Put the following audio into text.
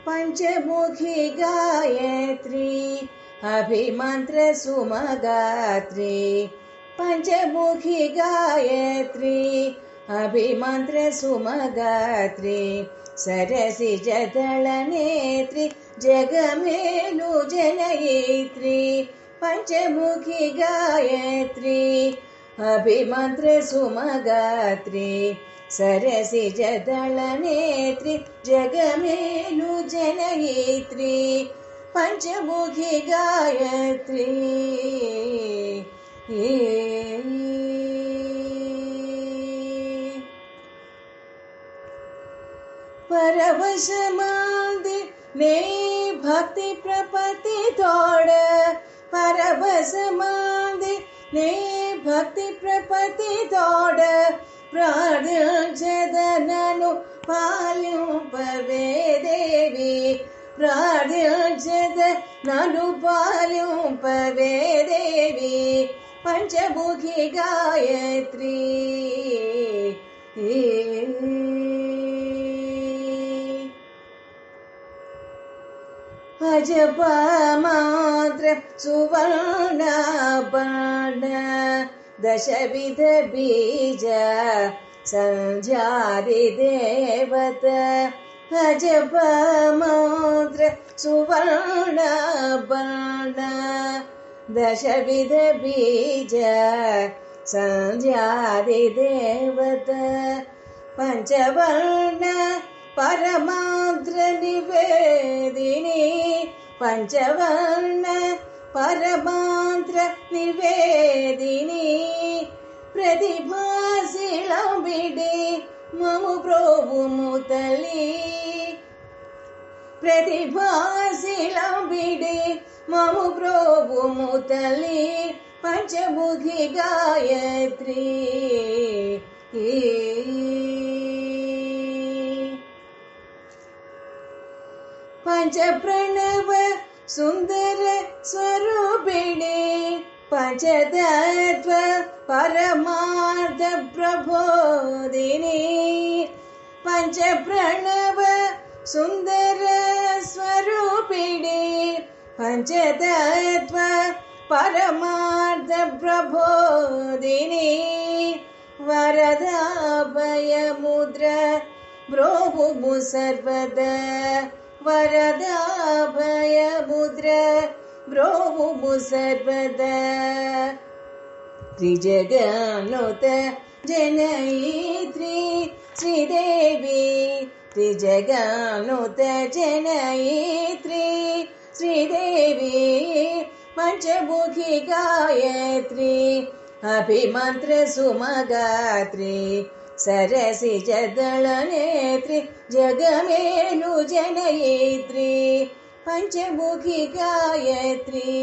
पञ्चमुखी गायत्री अभिमन्त्र सुमगात्री पञ्चमुखी गायत्री अभिमन्त्र सुमगात्री सरसिजदलनेत्री जगमेलु जनयित्री पञ्चमुखी गायत्री अभिमन्त्र सुमगात्री सरसिजदलनेत्री जगमेलु जनयित्री पञ्चमुखी गायत्री परवशमादि ने भक्ति प्रपत्ति तोड़ परवशमादि ने भक्ति प्रपत्ति तोड़ प्रार्थ्यदननु पाल्युपवे देवी प्रार्थ्यदननु पाल्युपवे देवी पञ्चमुखी गायत्री अजपा मात्र सुवर्णाभरण दशविध बीज संजारि देवत अजपा मात्र सुवर्णाभरण दशविध बीज संजारि देवत पंचवर्ण परमाद्र निवेदिनी पंचवर्ण परमाद्र निवेदिनी प्रतिभासिलंबिडि ममु प्रोभुमुतली प्रतिभासिलंबिडि ममु प्रोभुमुतली पंचमुखी गायत्री पंचप्रणव सुंदर स्वरूपिणी पंचतत्व परमार्थ प्रबोधिनी पंचप्रणव सुंदर स्वरूपिणी पंचतत्व परमार्थ प्रबोधिनी वरदाभय मुद्रा ब्रोहुमु सर्वदा वरदाभय मुद्रा ब्रोहुमु सर्वदा त्रिजगन्नुत जनयित्री श्रीदेवी त्रिजगन्नुत जनयित्री श्रीदेवी पंचमुखी गायत्री अभिमन्त्र सुमगात्री सरसिजदलनेत्री जगमेलु जनयित्री पंचमुखी गायत्री